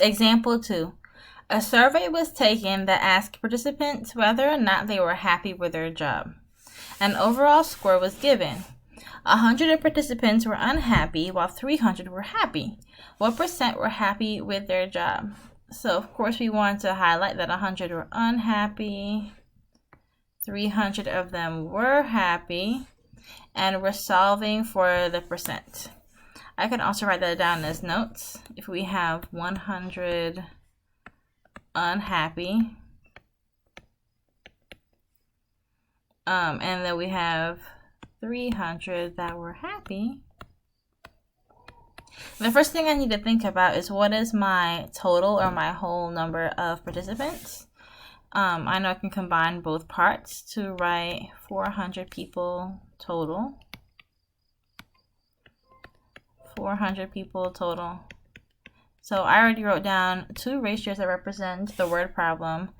Example 2. A survey was taken that asked participants whether or not they were happy with their job. An overall score was given. 100 of participants were unhappy while 300 were happy. What percent were happy with their job? So, of course, we want to highlight that 100 were unhappy, 300 of them were happy, and we're solving for the percent. I can also write that down as notes. If we have 100 unhappy, and then we have 300 that were happy, the first thing I need to think about is what is my total or my whole number of participants. I know I can combine both parts to write 400 people total. 400 people total. So I already wrote down two ratios that represent the word problem,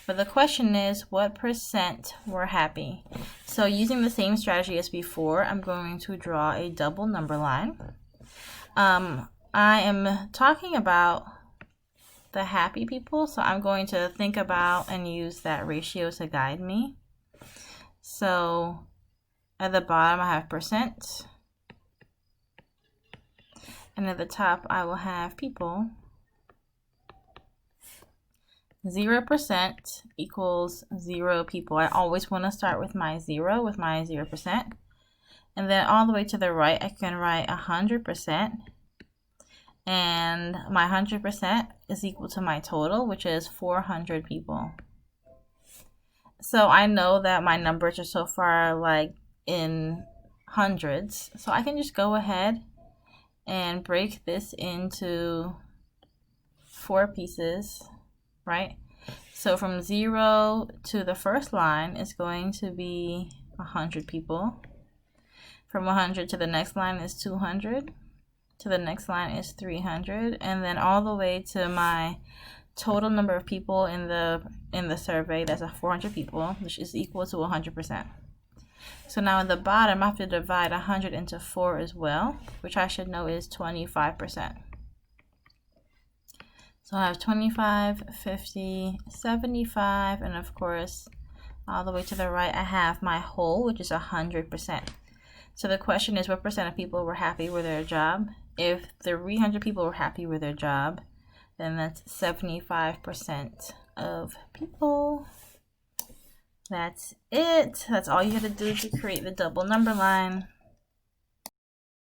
but the question is what percent were happy? So using the same strategy as before, I'm going to draw a double number line. I am talking about the happy people, so I'm going to think about and use that ratio to guide me. So at the bottom I have percent, and at the top I will have people. 0% equals 0 people. I always want to start with my 0, with my 0%. And then all the way to the right, I can write 100%. And my 100% is equal to my total, which is 400 people. So I know that my numbers are so far like in hundreds. So I can just go ahead and break this into 4 pieces, right? So from 0 to the first line is going to be 100 people. From 100 to the next line is 200. To the next line is 300. And then all the way to my total number of people in the survey, that's 400 people, which is equal to 100%. So now at the bottom, I have to divide 100 into 4 as well, which I should know is 25%. So I have 25, 50, 75, and of course, all the way to the right, I have my whole, which is 100%. So the question is, what percent of people were happy with their job? If 300 people were happy with their job, then that's 75% of people. That's it. That's all you had to do to create the double number line.